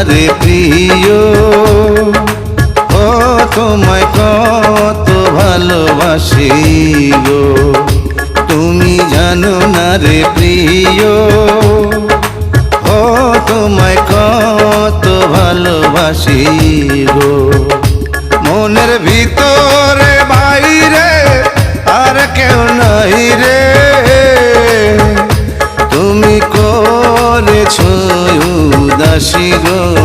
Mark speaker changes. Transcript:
Speaker 1: রে প্রিয়, ও তোমায় কত ভালোবাসি গো, তুমি জানো না রে প্রিয়, ও তোমায় কত ভালোবাসি গো। মনের ভিতরে বাইরে আর কেউ নাই রে, তুমি করেছো উদাসী গো।